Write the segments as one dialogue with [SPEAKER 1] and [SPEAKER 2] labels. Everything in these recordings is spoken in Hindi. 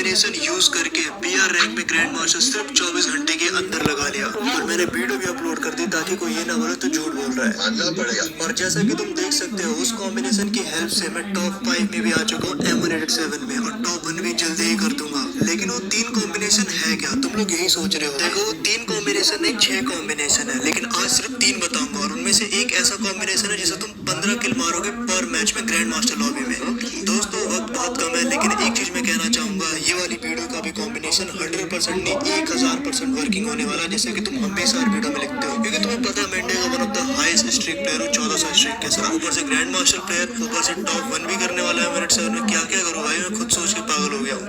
[SPEAKER 1] कॉम्बिनेशन यूज करके बीआर रैंक में ग्रैंड मास्टर सिर्फ 24 घंटे के अंदर लगा लिया और मैंने वीडियो भी अपलोड कर दी ताकि कोई ये ना बोले तो झूठ बोल रहा है। मानना पड़ेगा। और जैसा कि तुम देख सकते हो उस कॉम्बिनेशन की हेल्प से मैं टॉप 5 में भी आ चुका हूँ M187 में, और टॉप 1 भी जल्दी ही कर दूंगा। लेकिन वो 3 कॉम्बिनेशन है क्या, तुम लोग यही सोच रहे हो। देखो 3 कॉम्बिनेशन नहीं 6 कॉम्बिनेशन है, लेकिन आज सिर्फ 3 बताऊंगा और उनमें से एक ऐसा कॉम्बिनेशन है जिसे तुम 15 किल मारोगे पर मैच में ग्रैंड मास्टर लॉबी में। दोस्तों वक्त बहुत कम है, लेकिन एक चीज मैं कहना चाहूंगा, ये वाली वीडियो का भी कॉम्बिनेशन 100% नहीं 1000% वर्किंग होने वाला है, जैसे कि तुम हमेशा हर वीडियो में लिखते हो, क्योंकि तुम्हें पता है मैं इंडिया का one of the highest streak player हूँ 1400 स्ट्रीक के साथ, ऊपर से ग्रैंड मास्टर प्लेयर, ऊपर से टॉप 1 भी करने वाला है M187 में। क्या क्या करूँ भाई, मैं खुद सोच के पागल हो गया हूँ।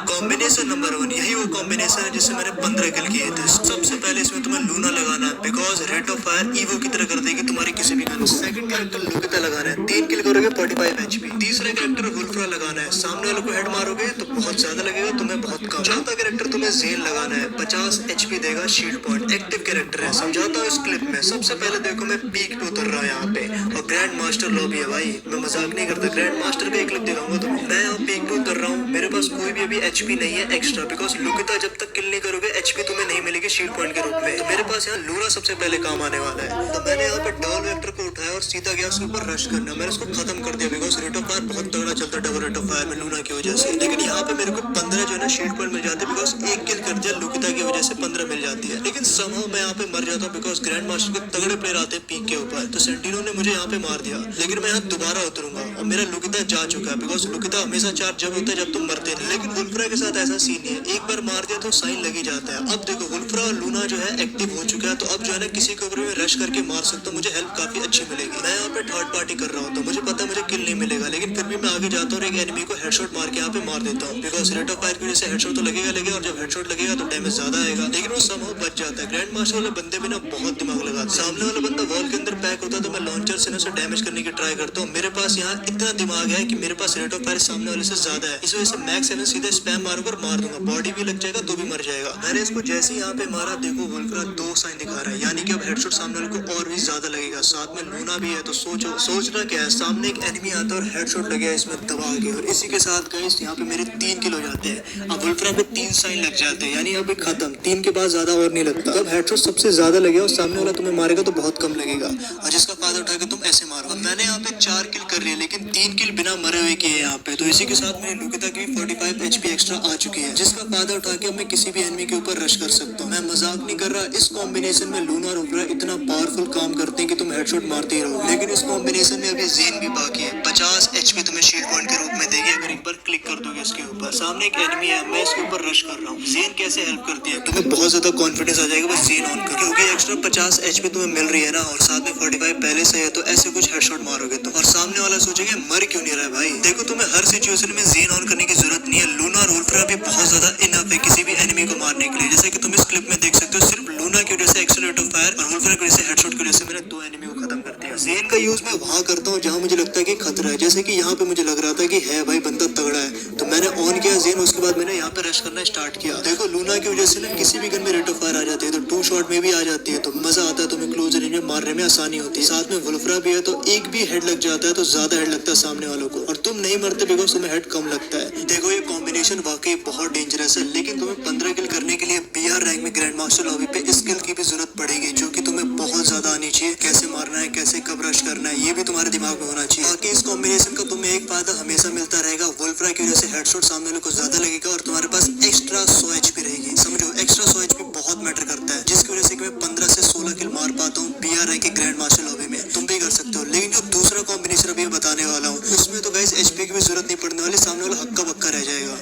[SPEAKER 1] कॉम्बिनेशन नंबर 1, यही वो कॉम्बिनेशन है जिससे मैंने 15 किल किए थे। सबसे पहले इसमें तुम्हें लूना लगाना है, because rate of fire evo की तरह कर देगी तुम्हारी किसी भी गन को। सेकंड कैरेक्टर लुकिता लगाना है, 3 किल करोगे 45 HP। तीसरा कैरेक्टर वुल्फ्रा लगाना है, सामने वाले को हेड मारोगे तो बहुत ज्यादा लगेगा, तुम्हें बहुत कम। चौथा कैरेक्टर तुम्हें ज़ेन लगाना है, 50 HP देगा शील्ड पॉइंट, एक्टिव कैरेक्टर है, समझाता हूँ इस क्लिप में। सबसे पहले देखो मैं पीक पे उतर रहा हूँ यहाँ पे, और ग्रैंड मास्टर लॉबी है भाई, मैं मजाक नहीं करता। ग्रैंड मास्टर का एक क्लिप दिखाऊंगा तुम्हें। मैं यहाँ पीक पे उतर रहा हूँ, मेरे पास कोई भी अभी HP नहीं है एक्स्ट्रा, बिकॉज लुकिता जब तक किल नहीं करोगे HP तुम्हें नहीं मिलेगी शील्ड पॉइंट के रूप में। तो मेरे पास यहाँ लूना सबसे पहले काम आने वाला है, तो मैंने यहाँ पे डबल वेक्टर को उठाया और सीधा गया उसके ऊपर रश करना। मैंने उसको खत्म कर दिया, बिकॉज रेट ऑफ फायर बहुत तगड़ा चलता है डबल रेट ऑफ फायर में लूना की वजह से। लेकिन यहाँ पे मेरे को 15 जो है ना शील्ड पॉइंट मिल जाते हैं, बिकॉज एक किल कर दिया लुकिता की वजह से 15 मिल जाती है। लेकिन समहाउ मैं यहाँ पे मर जाता हूँ, बिकॉज ग्रैंड मास्टर के तगड़े प्लेयर आते हैं पीक के ऊपर, तो सेंटिनो ने मुझे यहाँ पे मार दिया। लेकिन मैं यहाँ दोबारा उतरूंगा और मेरा लुकिता जा चुका है, बिकॉज लुकिता हमेशा चार्ज जब होता है जब तुम मरते हैं। लेकिन वुल्फ्रा के साथ ऐसा सीन नहीं है, एक बार मार दिया तो साइन लग ही जाता है। अब देखो वुल्फ्रा और लूना जो है एक्टिव हो चुका है, तो अब जो है ना किसी के ऊपर में रश करके मार सकता हूँ, मुझे हेल्प काफी अच्छी मिलेगी। मैं यहाँ पे थर्ड पार्टी कर रहा हूँ, तो मुझे पता है मुझे किल नहीं मिलेगा, लेकिन फिर भी मैं आगे जाता हूँ और एक एनिमी को हेडशॉट मार के यहाँ पे मार देता हूँ, बिकॉज रेट ऑफ फायर की वजह से हेडशॉट तो लगेगा, और जब हेडशॉट लगेगा तो डैमेज ज्यादा आएगा। लेकिन वो समहाउ बच जाता है। ग्रैंड मास्टर वाले बंदे भी ना बहुत दिमाग लगाते हैं। सामने वाला बंदा वॉल के अंदर पैक होता है तो मैं लॉन्चर से ना उसे डैमेज करने की ट्राई करता हूँ। मेरे पास यहाँ इतना दिमाग है कि मेरे पास रेट ऑफ फायर सामने वाले से ज्यादा है, इस वजह से मैक्स 7 सीधा स्पैम मारूंगा और मार दूंगा, बॉडी भी लग जाएगा तो भी मर जाएगा। मैंने इसको जैसे ही यहाँ पे मारा, देखो वुल्फ्रा 2 साइन दिखा रहा है, यानी कि अब हेडशॉट सामने वाले को और भी ज्यादा लगेगा। साथ में लूना भी है, तो सोचना क्या है, सामने एक एनिमी आता है और हेडशॉट लग गया इसमें दबा के, और इसी के साथ गाइस यहाँ पे मेरे 3 किल हो जाते हैं। अब वुल्फ्रा पे 3 साइन लग जाते हैं, यानी अब खत्म, 3 के बाद ज्यादा और नहीं लगता। अब हेडशॉट सबसे ज्यादा लगे और सामने वाला तुम्हें मारेगा तो बहुत कम लगेगा, और जिसका फायदा उठा के तुम ऐसे मारो। अब मैंने यहाँ पे 4 किल कर लिए, लेकिन 3 किल बिना मरे हुए किए यहाँ पे, तो इसी के साथ मेरी लुकिता की 45 HP एक्स्ट्रा आ चुकी है, जिसका फायदा उठा के अब मैं किसी भी एनिमी के ऊपर रश कर सकता हूँ। मैं मजाक नहीं कर रहा, इस कॉम्बिनेशन में लूना और वुल्फ्रा इतना पावरफुल काम करते हैं कि तुम हेडशॉट मारते ही रहो। लेकिन इस कॉम्बिनेशन में अभी ज़ेन भी बाकी है, 50 HP तुम्हें शील्ड पॉइंट के रूप में देगी अगर एक बार क्लिक कर दोगे इसके ऊपर। सामने एक एनिमी है, मैं इसके ऊपर रश कर रहा हूँ। ज़ेन कैसे हेल्प करती है, तुम्हें बहुत ज्यादा कॉन्फिडेंस आ जाएगा बस ज़ेन ऑन कर, क्योंकि एक्स्ट्रा 50 HP तुम्हें मिल रही है ना, और साथ में 45 पहले से है, तो ऐसे कुछ हेडशॉट मारोगे तुम, और सामने वाला सोचेगा मर क्यों नहीं रहा है भाई। देखो तुम्हें हर सिचुएशन में ज़ेन ऑन करने की जरूरत नहीं है, लूना और वुल्फ्रा भी बहुत ज्यादा इनफ है किसी भी एनिमी को मारने के लिए। जैसे कि तुम इस क्लिप में देख सकते हो, सिर्फ लूना की वजह से एक्सेलरेट ऑफ फायर और वुल्फ्रा की वजह से हेडशॉट की वजह से मैंने 2 एनिमी को खत्म कर दिया। ज़ेन का यूज मैं वहां करता हूँ जहां मुझे लगता है कि खतरा है, जैसे कि यहाँ पे मुझे लग रहा था कि है भाई बंदा तगड़ा है, तो मैंने ऑन किया ज़ेन, उसके बाद मैंने यहाँ पे रश करना स्टार्ट किया। देखो लूना की वजह से ना किसी भी गन में रेट ऑफ फायर आ जाती है, तो 2 शॉट में भी आ जाती है, तो मजा आता है, तुम्हें क्लोज रेंज में मारने में आसानी होती है। साथ में वुल्फ्रा भी है, तो एक भी हेड लग जाता है तो ज्यादा हेड लगता है सामने वालों को, और तुम नहीं मरते बिकॉज तुम्हें हेड कम लगता है। देखो ये कॉम्बिनेशन वाकई बहुत डेंजरस है, लेकिन तुम्हें 15 किल करने के लिए बीआर रैंक में ग्रैंड मास्टर लॉबी पे स्किल की भी जरूरत पड़ेगी, जो कि तुम्हें बहुत ज्यादा आनी चाहिए। कैसे मारना है, कैसे कब रश करना है, ये भी तुम्हारे दिमाग में होना चाहिए। बाकी इस कॉम्बिनेशन का तुम्हें एक फायदा हमेशा मिलता रहेगा, वुल्फ्रा की वजह से हेडशॉट सामने वाले को ज्यादा लगेगा और तुम्हारे पास एक्स्ट्रा 100 HP रहेगी। समझो एक्स्ट्रा 100 HP बहुत मैटर करता है, जिसकी वजह से मैं 15 से 16 किल मार पाता हूँ बीआर रैंक के ग्रैंड मास्टर लॉबी में। तुम भी कर सकते हो। लेकिन जो दूसरा कॉम्बिनेशन अभी बताने वाला हूँ, उसमें तो गाइस HP की भी जरूरत नहीं पड़ने वाली, सामने वाला हक्का बक्का रह जाएगा।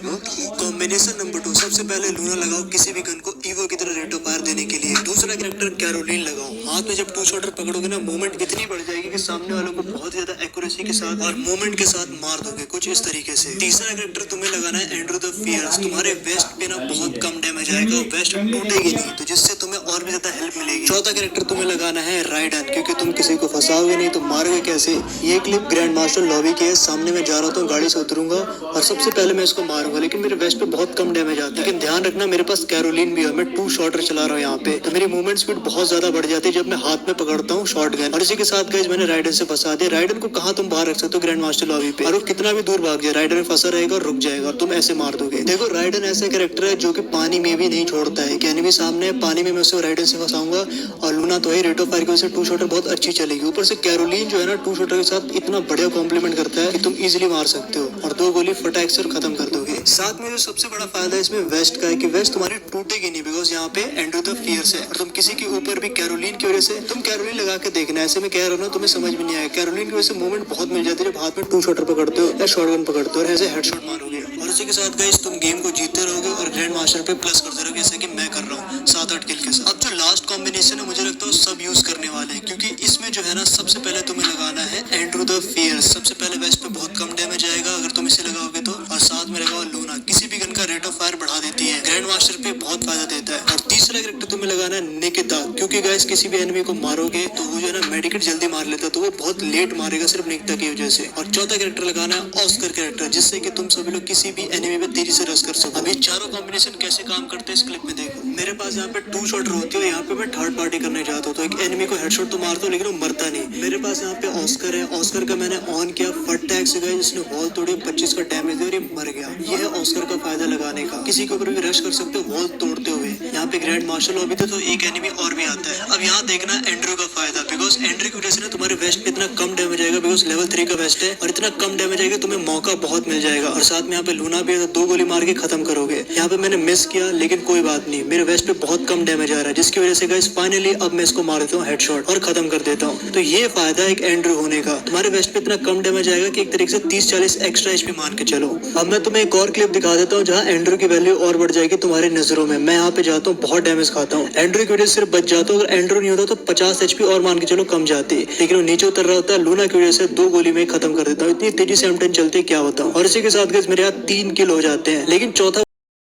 [SPEAKER 1] कॉम्बिनेशन नंबर 2, सबसे पहले लूना लगाओ किसी भी गन को ईवो की तरह रेट ऑफ फायर देने के लिए। दूसरा कैरेक्टर कैरोलिन लगाओ, हाथ में जब 2 शॉटर पकड़ोगे ना, मूवमेंट इतनी बढ़ जाएगी कि सामने वालों को बहुत ज्यादा एक्यूरेसी के साथ और मूवमेंट के साथ मार दोगे, कुछ इस तरीके से। तीसरा कैरेक्टर तुम्हें लगाना है एंड्रू द फियर्स, तुम्हारे वेस्ट पे ना बहुत कम डैमेज आएगा, वेस्ट टूटेगी नहीं, तो जिससे तुम्हें और भी ज्यादा हेल्प मिलेगी। चौथा कैरेक्टर तुम्हें लगाना है राइडन, क्योंकि तुम किसी को फंसाओगे नहीं तो मारोगे कैसे। ये क्लिप ग्रैंड मास्टर लॉबी के सामने मैं जा रहा हूँ, गाड़ी से उतरूंगा और सबसे पहले मैं इसको मारूंगा, लेकिन मेरे वेस्ट पे बहुत कम डैमेज आता है। लेकिन ध्यान रखना मेरे पास कैरोलिन भी है, मैं 2 शॉटर चला रहा हूँ यहाँ पे, तो मेरी मूवमेंट स्पीड बहुत ज्यादा बढ़ जाती है जब मैं हाथ में पकड़ता हूँ शॉटगन। और इसी के साथ गाइस मैंने राइडन से फंसा दिया। राइडन को कहाँ तुम बाहर रख सकते हो ग्रैंड मास्टर लॉबी पे, और वो कितना भी दूर भाग जाए राइडन में फंसा रहेगा और रुक जाएगा और तुम ऐसे मार दोगे। देखो राइडन ऐसा कैरेक्टर है जो कि पानी में भी नहीं छोड़ता है, कि एनिमी सामने है पानी में मैं उसे राइडन से फंसाऊंगा। और लूना तो है, रेट ऑफ फायर की वजह से 2 शॉटर बहुत अच्छी चलेगी। ऊपर से कैरोलिन जो है ना 2 शॉटर के साथ इतना बढ़िया कॉम्प्लीमेंट करता है कि तुम इजीली मार सकते हो और 2 गोली फटाक से खत्म कर दोगे। साथ में जो सबसे बड़ा फायदा है इसमें वेस्ट का है कि वेस्ट तुम्हारी टूटेगी नहीं, बिकॉज यहाँ पे एंड्रू द फियर्स है और तुम किसी के ऊपर भी कैरोलिन की वजह से, तुम कैरोलिन लगा के देखना, ऐसे में कह रहा हूँ ना तुम्हें समझ में नहीं आएगा। कैरोलिन की वजह से मूवमेंट बहुत मिल जाती है जब हाथ में 2 शॉटर पकड़ते हो या शॉटगन पकड़ते हो और ऐसे हेडशॉट मारोगे। और इसी के साथ गाइस तुम गेम को जीतते रहोगे और ग्रैंड मास्टर पे प्लस करते रहोगे, जैसे कि मैं कर रहा हूँ 7-8 किल के साथ। अब जो लास्ट कॉम्बिनेशन है मुझे लगता है सब यूज करने वाले हैं, क्योंकि इसमें जो है ना सबसे पहले तुम्हें लगाना है एंड्रू द फियर्स। सबसे पहले वेस्ट पे बहुत कम डैमेज आएगा अगर तुम इसे लगाओगे तो, और साथ में लगाओ लूना, किसी भी गन का रेट ऑफ फायर बढ़ा देती है, ग्रैंड मास्टर पे बहुत फायदा देता है। और तीसरा कैरेक्टर तुम्हें लगाना है निकिता, क्योंकि गाइस किसी भी एनिमी को मारोगे तो वो जो है ना मेडिकेट जल्दी मार लेता है, तो वो बहुत लेट मारेगा सिर्फ निकिता की वजह से। और चौथा कैरेक्टर लगाना है ऑस्कर कैरेक्टर, जिससे कि तुम सभी लोग किसी भी एनिमी पे तेजी से रश कर सको। अभी चारों कॉम्बिनेशन कैसे काम करते हैं इस क्लिप में देखो। मेरे पास यहाँ पे 2 शॉटर होती है, यहाँ पे मैं थर्ड पार्टी करने जाता हूँ, तो एक एनिमी को हेडशॉट तो मारता हूँ लेकिन वो मरता नहीं। मेरे पास यहाँ पे ऑस्कर है, ऑस्कर का मैंने ऑन किया, फटाक से गया जिसने वॉल तोड़ी, 25 का डैमेज दिया और ये मर गया। ये है ऑस्कर का फायदा लगाने का, किसी के ऊपर भी रश कर सकते हो वॉल तोड़ते हुए। यहाँ पे ग्रैंड मार्शल लॉबी थे तो एक एनिमी और भी आता है। अब यहाँ देखना एंड्रू का फायदा, बिकॉज एंड्रू की वजह से ना तुम्हारे वेस्ट पे इतना कम डैमेज आएगा, बिकॉज लेवल 3 का वेस्ट है और इतना कम डैमेज आएगा तुम्हें मौका बहुत मिल जाएगा। और साथ में यहाँ पे लूना भी है, तो 2 गोली मार के खत्म करोगे। यहाँ पे मैंने मिस किया लेकिन कोई बात नहीं, मेरे वेस्ट पे बहुत कम डैमेज आ रहा है, जिसकी वजह से गाइस फाइनली अब मैं इसको मार देता हूँ हेडशॉट और खत्म कर देता हूँ। तो ये फायदा है एक एंड्रू होने का, तुम्हारे वेस्ट पे इतना कम डैमेज आएगा कि एक तरीके से 30-40 एक्स्ट्रा एचपी मान के चलो। अब मैं तुम्हें एक और क्लिप दिखा देता हूँ जहाँ एंड्रू की वैल्यू और बढ़ जाएगी तुम्हारी नजरों में। मैं यहाँ पे जाता हूँ, बहुत डैमेज खाता हूँ, एंड्रू की वजह से सिर्फ बच जाता हूँ। अगर एंड्रू नहीं होता तो 50 एचपी और मान के चलो कम जाती, लेकिन वो नीचे उतर रहा होता है, लूना की वजह से 2 गोली में खत्म कर देता हूँ। इतनी तेजी से M10 चलती है क्या बताऊं। और इसी के साथ गाइस मेरे यहाँ 3 किल हो जाते हैं, लेकिन चौथा